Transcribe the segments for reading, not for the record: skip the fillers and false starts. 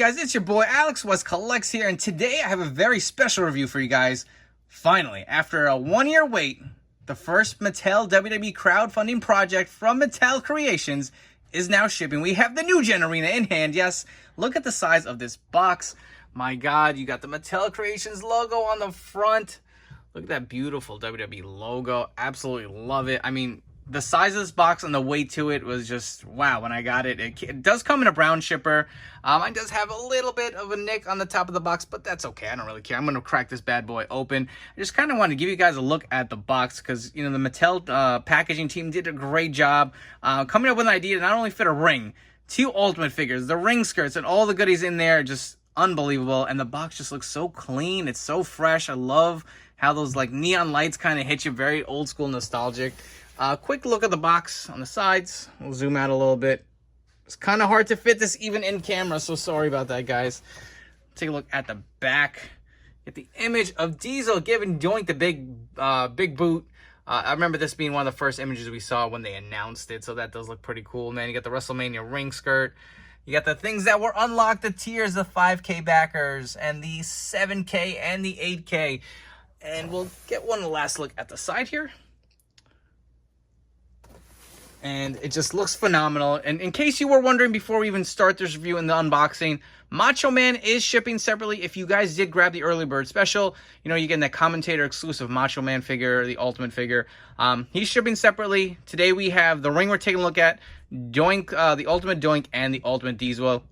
guys? It's your boy Alex West Collects here, and today I have a very special review for you guys. Finally, after a 1-year wait, the first Mattel WWE crowdfunding project from Mattel Creations is now shipping. We have the new Gen Arena in hand. Yes, look at the size of this box. My God, you got the Mattel Creations logo on the front. Look at that beautiful WWE logo. Absolutely love it. I mean, the size of this box and the weight to it was just, wow, when I got it. It does come in a brown shipper. It does have a little bit of a nick on the top of the box, but that's okay. I don't really care. I'm going to crack this bad boy open. I just kind of want to give you guys a look at the box because, you know, the Mattel packaging team did a great job coming up with an idea to not only fit a ring, 2 Ultimate figures, the ring skirts, and all the goodies in there. Just unbelievable. And the box just looks so clean. It's so fresh. I love how those like neon lights kind of hit you. Very old school, nostalgic. Quick look at the box on the sides. We'll zoom out a little bit. It's kind of hard to fit this even in camera, so sorry about that, guys. Take a look at the back. Get the image of Diesel giving Doink the big boot. I remember this being one of the first images we saw when they announced it, so that does look pretty cool, man. You got the WrestleMania ring skirt. You got the things that were unlocked, the tiers, the 5K backers, and the 7K and the 8K. And we'll get one last look at the side here. And it just looks phenomenal. And in case you were wondering before we even start this review and the unboxing, Macho Man is shipping separately. If you guys did grab the early bird special, you know, you're getting that commentator exclusive Macho Man figure, the Ultimate figure. He's shipping separately. Today we have the ring we're taking a look at, Doink, the Ultimate Doink, and the Ultimate Diesel.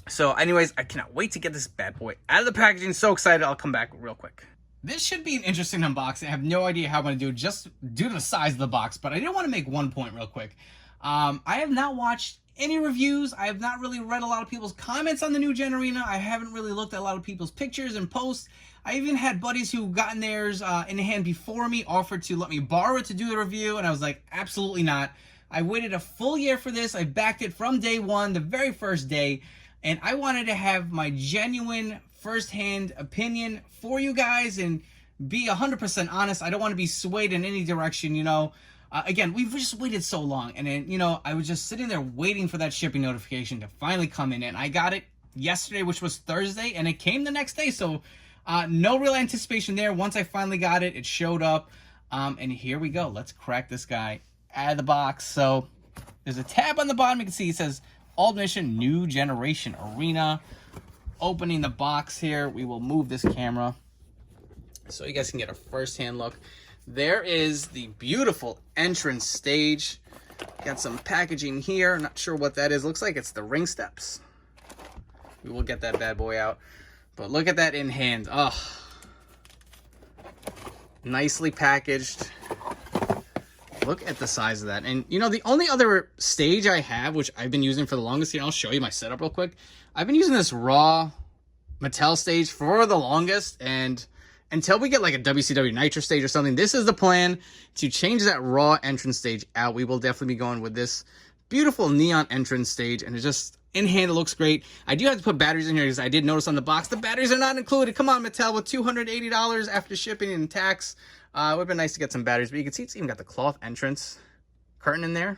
So anyways, I cannot wait to get this bad boy out of the packaging. So excited. I'll come back real quick. This should be an interesting unboxing. I have no idea how I'm going to do it just due to the size of the box, but I did want to make one point real quick. I have not watched any reviews. I have not really read a lot of people's comments on the new Gen Arena. I haven't really looked at a lot of people's pictures and posts. I even had buddies who gotten theirs in hand before me, offered to let me borrow it to do the review, and I was like, absolutely not. I waited a full year for this. I backed it from day one, the very first day, and I wanted to have my genuine first-hand opinion for you guys and be 100% honest. I don't want to be swayed in any direction, you know. Again, we've just waited so long, and then, you know, I was just sitting there waiting for that shipping notification to finally come in, and I got it yesterday, which was Thursday, and it came the next day, so no real anticipation there. Once I finally got it, it showed up, and here we go. Let's crack this guy out of the box. So there's a tab on the bottom. You can see it says Ultimate Edition New Generation Arena. Opening the box here, we will move this camera so you guys can get a first-hand look. There is the beautiful entrance stage. Got some packaging here. Not sure what that is. Looks like it's the ring steps. We will get that bad boy out. But look at that in hand. Oh, nicely packaged. Look at the size of that. And, you know, the only other stage I have, which I've been using for the longest here, I'll show you my setup real quick. I've been using this raw Mattel stage for the longest, and until we get like a WCW Nitro stage or something, this is the plan to change that raw entrance stage out. We will definitely be going with this beautiful neon entrance stage, and it just, in hand, it looks great. I do have to put batteries in here because I did notice on the box the batteries are not included. Come on, Mattel, with $280 after shipping and tax. It would have been nice to get some batteries, but you can see it's even got the cloth entrance curtain in there.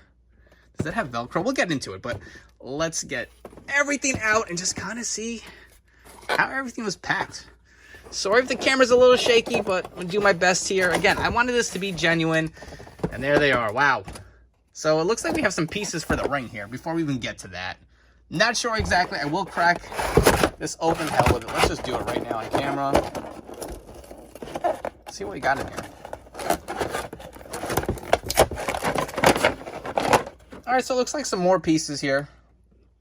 Does that have Velcro? We'll get into it, but let's get everything out and just kind of see how everything was packed. Sorry if the camera's a little shaky, but I'm going to do my best here. Again, I wanted this to be genuine, and there they are. Wow. So it looks like we have some pieces for the ring here before we even get to that. Not sure exactly. I will crack this open. Hell with it. Let's just do it right now on camera. Let's see what we got in here. All right, so it looks like some more pieces here.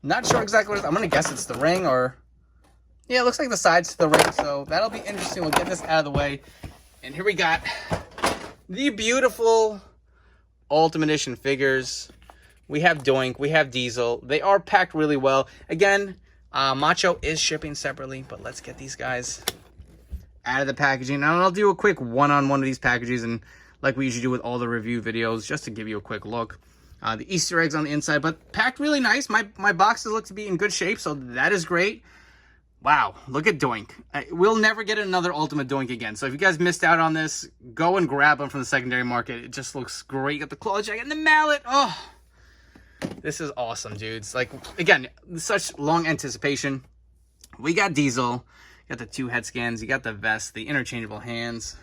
Not sure exactly what it is. I'm going to guess it's the ring or... yeah, it looks like the sides to the ring, so that'll be interesting. We'll get this out of the way. And here we got the beautiful Ultimate Edition figures. We have Doink, we have Diesel. They are packed really well. Again, Macho is shipping separately, but let's get these guys out of the packaging. And I'll do a quick one-on-one of these packages, and like we usually do with all the review videos, just to give you a quick look. The Easter eggs on the inside, but packed really nice. My boxes look to be in good shape, so that is great. Wow, look at Doink. We'll never get another Ultimate Doink again. So if you guys missed out on this, go and grab them from the secondary market. It just looks great. Got the claw jacket and the mallet. Oh, This is awesome, dudes. Like, again, such long anticipation. We got Diesel, got the 2 head scans, you got the vest, the interchangeable hands.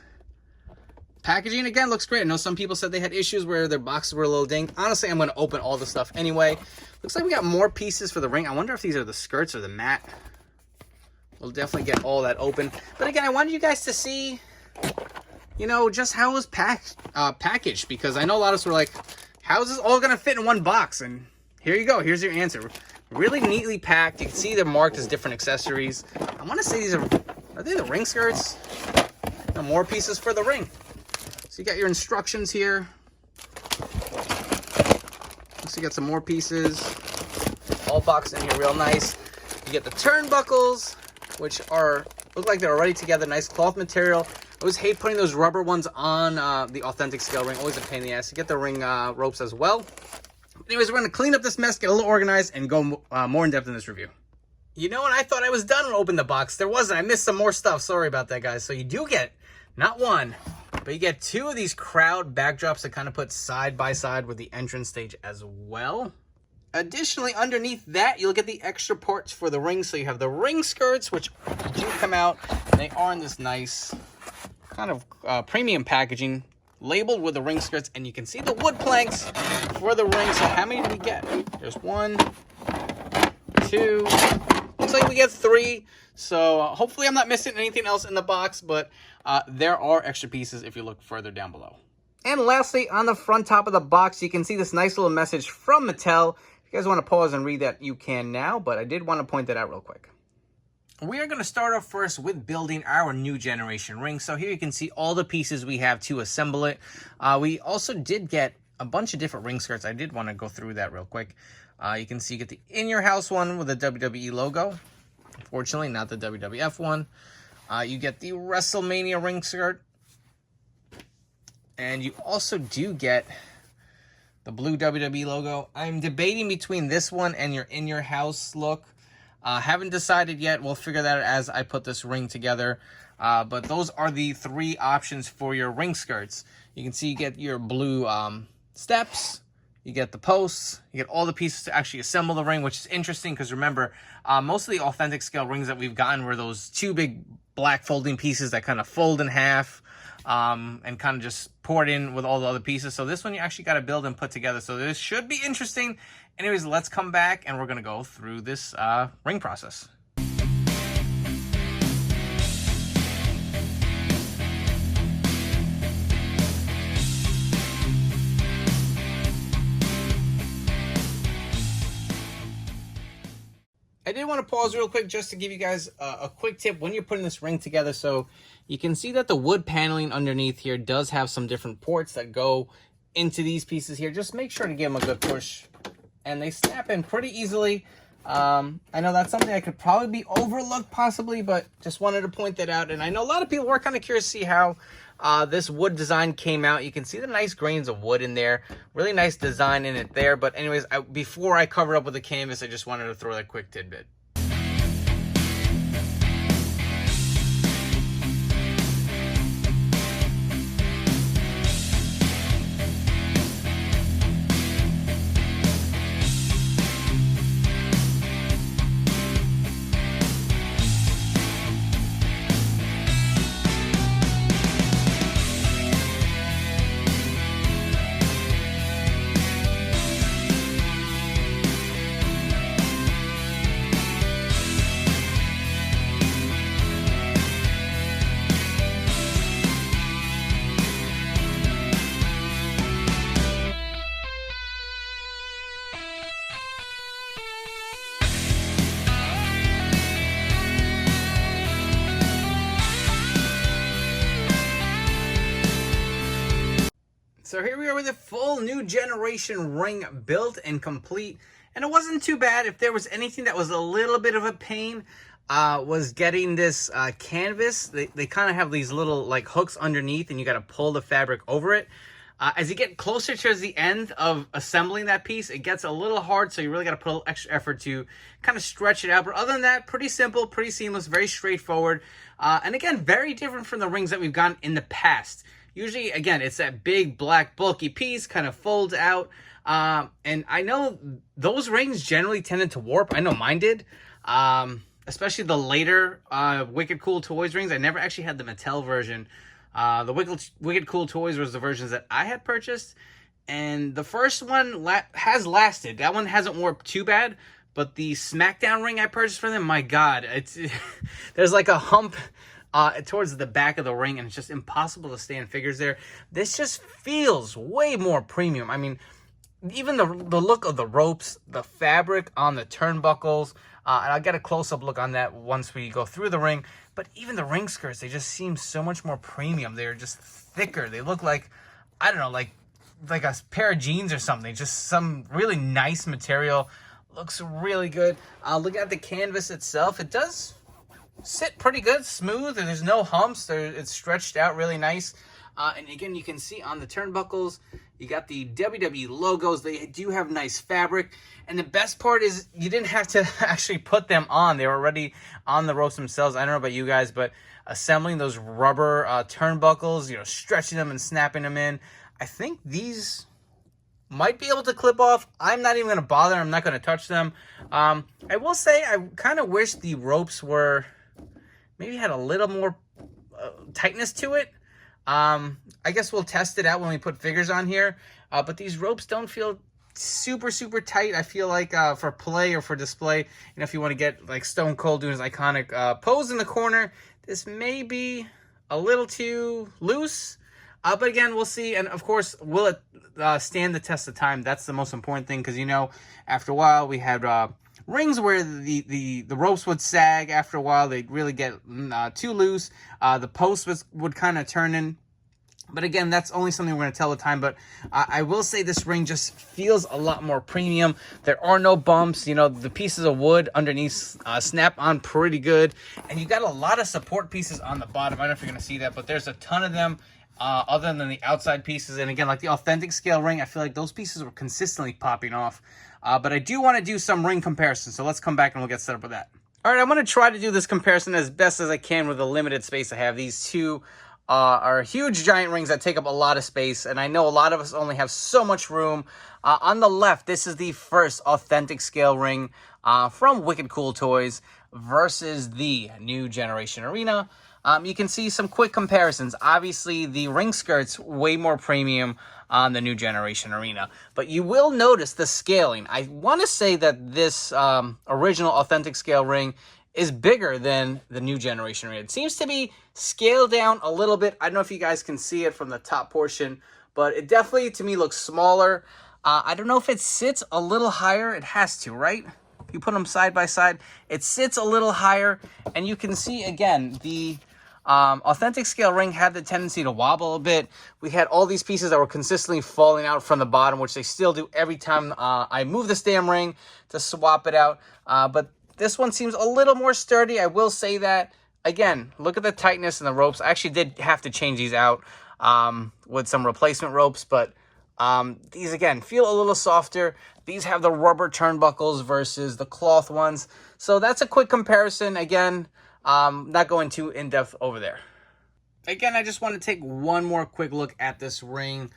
Packaging, again, looks great. I know some people said they had issues where their boxes were a little dinged. Honestly, I'm going to open all the stuff anyway. Looks like we got more pieces for the ring. I wonder if these are the skirts or the mat. We'll definitely get all that open. But again, I wanted you guys to see, you know, just how it was packaged. Because I know a lot of us were like, how is this all going to fit in one box? And here you go. Here's your answer. Really neatly packed. You can see they're marked as different accessories. I want to say these are they the ring skirts? No, more pieces for the ring. So you got your instructions here. So you got some more pieces. All boxed in here real nice. You get the turnbuckles, which look like they're already together. Nice cloth material. I always hate putting those rubber ones on the authentic scale ring. Always a pain in the ass. You get the ring ropes as well. Anyways, we're going to clean up this mess, get a little organized, and go more in depth in this review. You know, when I thought I was done when I opened the box, there wasn't. I missed some more stuff. Sorry about that, guys. So you do get, not one, but you get 2 of these crowd backdrops that kind of put side by side with the entrance stage as well. Additionally, underneath that, you'll get the extra parts for the ring. So you have the ring skirts, which do come out. And they are in this nice kind of premium packaging, labeled with the ring skirts. And you can see the wood planks for the ring. So how many do we get? There's 1, 2, looks like we get 3. So hopefully I'm not missing anything else in the box, but there are extra pieces if you look further down below. And lastly, on the front top of the box, you can see this nice little message from Mattel. If you guys want to pause and read that, you can now, but I did want to point that out real quick. We are going to start off first with building our new generation ring. So here you can see all the pieces we have to assemble it. We also did get a bunch of different ring skirts. I did want to go through that real quick. You can see you get the in-your-house one with the WWE logo. Unfortunately, not the WWF one. You get the WrestleMania ring skirt. And you also do get the blue WWE logo. I'm debating between this one and your in-your-house look. Haven't decided yet. We'll figure that out as I put this ring together. But those are the 3 options for your ring skirts. You can see you get your blue steps. You get the posts, you get all the pieces to actually assemble the ring, which is interesting because remember, most of the authentic scale rings that we've gotten were those 2 big black folding pieces that kind of fold in half and kind of just pour it in with all the other pieces. So this one you actually got to build and put together. So this should be interesting. Anyways, let's come back and we're going to go through this ring process. I did want to pause real quick just to give you guys a quick tip when you're putting this ring together. So you can see that the wood paneling underneath here does have some different ports that go into these pieces here. Just make sure to give them a good push. And they snap in pretty easily. I know that's something that could probably be overlooked possibly, but just wanted to point that out. And I know a lot of people were kind of curious to see how this wood design came out. You can see the nice grains of wood in there. Really nice design in it there. But anyways, before I cover up with the canvas, I just wanted to throw that quick tidbit. So here we are with a full new generation ring built and complete. And it wasn't too bad. If there was anything that was a little bit of a pain, was getting this canvas. They kind of have these little like hooks underneath and you got to pull the fabric over it. As you get closer towards the end of assembling that piece, it gets a little hard, so you really got to put a little extra effort to kind of stretch it out. But other than that, pretty simple, pretty seamless, very straightforward. And again, very different from the rings that we've gotten in the past. Usually, again, it's that big, black, bulky piece, kind of folds out. And I know those rings generally tended to warp. I know mine did. Especially the later Wicked Cool Toys rings. I never actually had the Mattel version. The Wicked Cool Toys was the versions that I had purchased. And the first one has lasted. That one hasn't warped too bad. But the SmackDown ring I purchased for them, my God, there's like a hump towards the back of the ring, and it's just impossible to stand figures there. This just feels way more premium. I mean, even the look of the ropes, the fabric on the turnbuckles, and I'll get a close-up look on that once we go through the ring. But even the ring skirts, they just seem so much more premium. They're just thicker. They look like, I don't know, like a pair of jeans or something. Just some really nice material. Looks really good. Look at the canvas itself. It does sit pretty good, smooth. There's no humps. It's stretched out really nice. And again, you can see on the turnbuckles, you got the WWE logos. They do have nice fabric. And the best part is you didn't have to actually put them on. They were already on the ropes themselves. I don't know about you guys, but assembling those rubber turnbuckles, stretching them and snapping them in. I think these might be able to clip off. I'm not even going to bother. I'm not going to touch them. I will say I kind of wish the ropes were maybe had a little more tightness to it. I guess we'll test it out when we put figures on here. But these ropes don't feel super, super tight. I feel like for play or for display, if you want to get like Stone Cold doing his iconic pose in the corner, this may be a little too loose. But again, we'll see. And of course, will it stand the test of time? That's the most important thing, because after a while we had rings where the ropes would sag. After a while, they'd really get too loose. The post would kind of turn in. But again, that's only something we're going to tell with time. But I will say this ring just feels a lot more premium. There are no bumps. The pieces of wood underneath snap on pretty good. And you got a lot of support pieces on the bottom. I don't know if you're going to see that, but there's a ton of them. Other than the outside pieces. And again, like the authentic scale ring, I feel like those pieces were consistently popping off. But I do want to do some ring comparisons, so let's come back and we'll get set up with that. All right, I'm going to try to do this comparison as best as I can with the limited space I have. These two are huge giant rings that take up a lot of space, and I know a lot of us only have so much room. On the left, this is the first authentic scale ring from Wicked Cool Toys versus the New Generation Arena. You can see some quick comparisons. Obviously, the ring skirt's way more premium on the New Generation Arena. But you will notice the scaling. I want to say that this original authentic scale ring is bigger than the New Generation Arena. It seems to be scaled down a little bit. I don't know if you guys can see it from the top portion, but it definitely, to me, looks smaller. I don't know if it sits a little higher. It has to, right? You put them side by side, it sits a little higher. And you can see, again, the authentic scale ring had the tendency to wobble a bit. We had all these pieces that were consistently falling out from the bottom, which they still do every time I move this damn ring to swap it out. But this one seems a little more sturdy. I will say that. Again, look at the tightness in the ropes. I actually did have to change these out with some replacement ropes, but these, again, feel a little softer. These have the rubber turnbuckles versus the cloth ones. So that's a quick comparison. Again, not going too in-depth over there. Again, I just want to take one more quick look at this ring.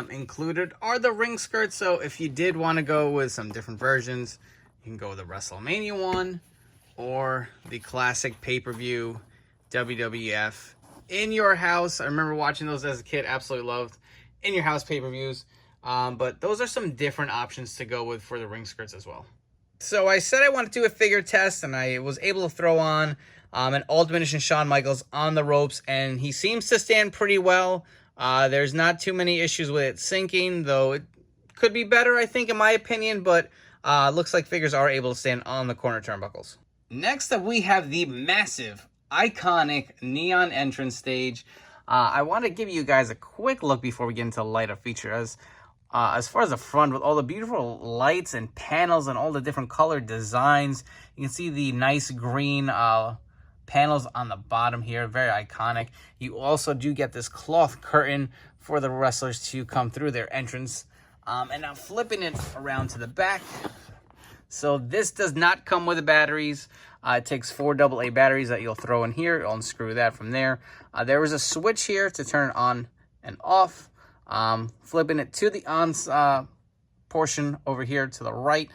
Included are the ring skirts. So if you did want to go with some different versions, you can go with the WrestleMania one or the classic pay-per-view WWF in your house. I remember watching those as a kid. Absolutely loved in your house pay-per-views. But those are some different options to go with for the ring skirts as well. So I said I wanted to do a figure test, and I was able to throw on an All Diminishing Shawn Michaels on the ropes, and he seems to stand pretty well. There's not too many issues with it sinking, though it could be better, I think, in my opinion, but looks like figures are able to stand on the corner turnbuckles. Next up, we have the massive, iconic neon entrance stage. I want to give you guys a quick look before we get into the light-up feature. As far as the front, with all the beautiful lights and panels and all the different colored designs, you can see the nice green panels on the bottom here, very iconic. You also do get this cloth curtain for the wrestlers to come through their entrance. And now flipping it around to the back. So this does not come with the batteries. It takes 4 AA batteries that you'll throw in here. You'll unscrew that from there. There is a switch here to turn on and off. Flipping it to the on portion over here to the right,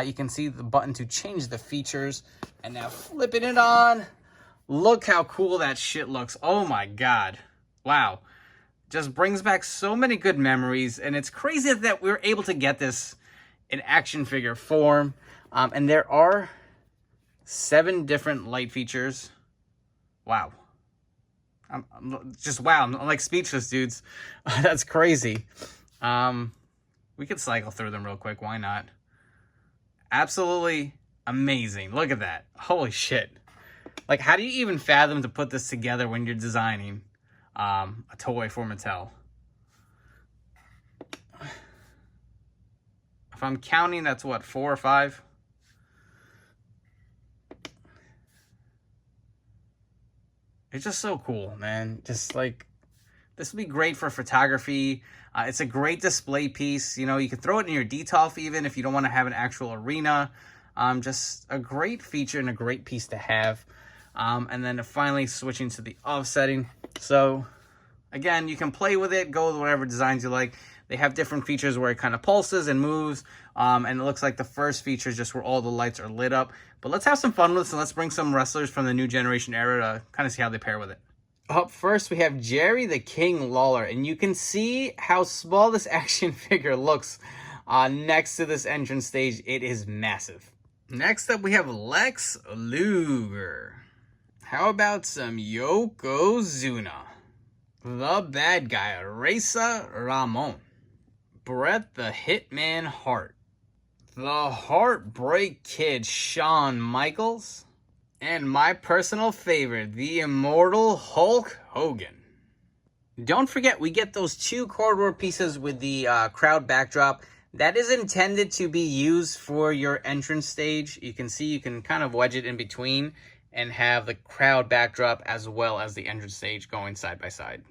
you can see the button to change the features. And now flipping it on, look how cool that shit looks. Oh my god, wow. Just brings back so many good memories, and it's crazy that we were able to get this in action figure form. And there are 7 different light features. Wow. I'm just wow. I'm like speechless, dudes. That's crazy. We could cycle through them real quick. Why not? Absolutely amazing. Look at that. Holy shit. Like, how do you even fathom to put this together when you're designing a toy for Mattel? If I'm counting, that's what, 4 or 5? It's just so cool, man. Just like, this would be great for photography. It's a great display piece. You know, you could throw it in your detolf even if you don't want to have an actual arena. Just a great feature and a great piece to have. And then finally switching to the offsetting. So again, you can play with it, go with whatever designs you like. They have different features where it kind of pulses and moves. And it looks like the first feature is just where all the lights are lit up. But let's have some fun with this, and let's bring some wrestlers from the new generation era to kind of see how they pair with it. Up first, we have Jerry the King Lawler. And you can see how small this action figure looks next to this entrance stage. It is massive. Next up, we have Lex Luger. How about some Yokozuna? The bad guy, Reza Ramon. Bret the Hitman Hart. The Heartbreak Kid, Shawn Michaels. And my personal favorite, the immortal Hulk Hogan. Don't forget, we get those 2 cardboard pieces with the crowd backdrop. That is intended to be used for your entrance stage. You can see you can kind of wedge it in between and have the crowd backdrop as well as the entrance stage going side by side.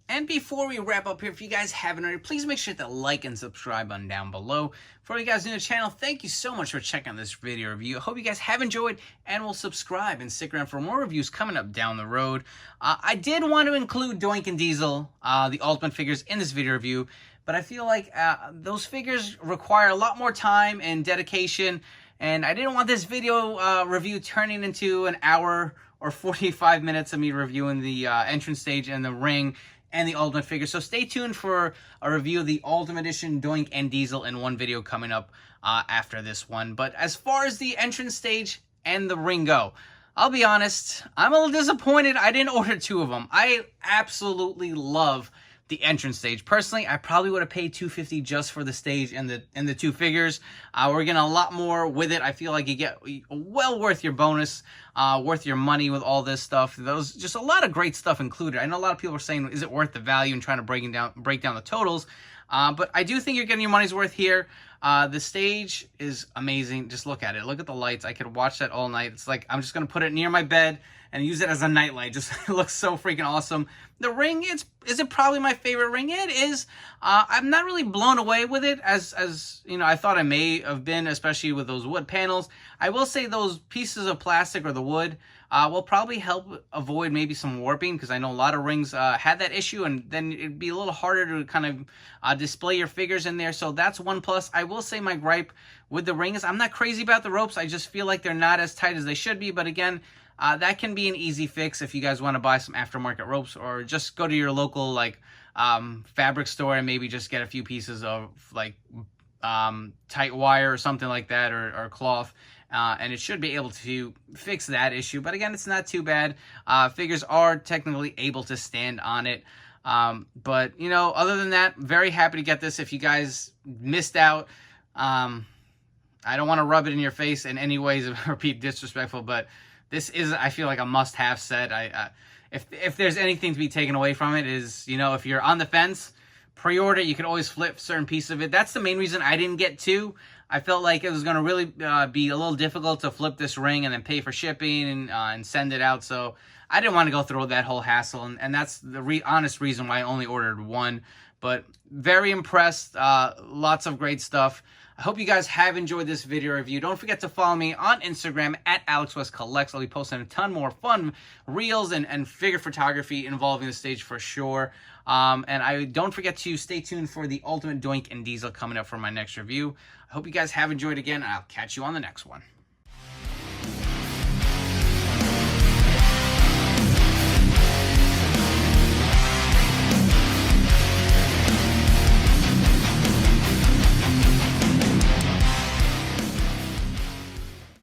And before we wrap up here, if you guys haven't already, please make sure to like and subscribe button down below. For you guys new to the channel, thank you so much for checking out this video review. I hope you guys have enjoyed and will subscribe and stick around for more reviews coming up down the road. I did want to include Doink and Diesel, the Ultimate figures, in this video review, but I feel like those figures require a lot more time and dedication, and I didn't want this video review turning into an hour or 45 minutes of me reviewing the entrance stage and the ring and the Ultimate figure. So stay tuned for a review of the Ultimate Edition Doink and Diesel in one video coming up after this one. But as far as the entrance stage and the ring go, I'll be honest, I'm a little disappointed I didn't order 2 of them. I absolutely love the entrance stage. Personally, I probably would have paid $250 just for the stage and the 2 figures. We're getting a lot more with it. I feel like you get well worth your bonus, worth your money with all this stuff. Those just a lot of great stuff included. I know a lot of people are saying, is it worth the value, and trying to break down the totals. But I do think you're getting your money's worth here. The stage is amazing. Just look at it. Look at the lights. I could watch that all night. It's like I'm just going to put it near my bed and use it as a nightlight. Just it looks so freaking awesome. The ring, is it probably my favorite ring? It is. I'm not really blown away with it as you know, I thought I may have been, especially with those wood panels. I will say those pieces of plastic or the wood will probably help avoid maybe some warping, because I know a lot of rings had that issue, and then it'd be a little harder to kind of display your figures in there. So that's one plus. I will say my gripe with the ring is I'm not crazy about the ropes. I just feel like they're not as tight as they should be. But again, that can be an easy fix if you guys want to buy some aftermarket ropes, or just go to your local like fabric store and maybe just get a few pieces of like tight wire or something like that, or cloth. And it should be able to fix that issue. But again, it's not too bad. Figures are technically able to stand on it. But, you know, other than that, very happy to get this. If you guys missed out, I don't want to rub it in your face in any ways or be disrespectful, but this is, I feel like, a must-have set. If there's anything to be taken away from it is, you know, if you're on the fence, pre-order. You can always flip certain pieces of it. That's the main reason I didn't get 2. I felt like it was going to really be a little difficult to flip this ring and then pay for shipping and send it out. So I didn't want to go through that whole hassle. And that's the honest reason why I only ordered 1. But very impressed. Lots of great stuff. I hope you guys have enjoyed this video review. Don't forget to follow me on Instagram at AlexWestCollects. I'll be posting a ton more fun reels and figure photography involving the stage for sure. And don't forget to stay tuned for the Ultimate Doink and Diesel coming up for my next review. I hope you guys have enjoyed again, and I'll catch you on the next one.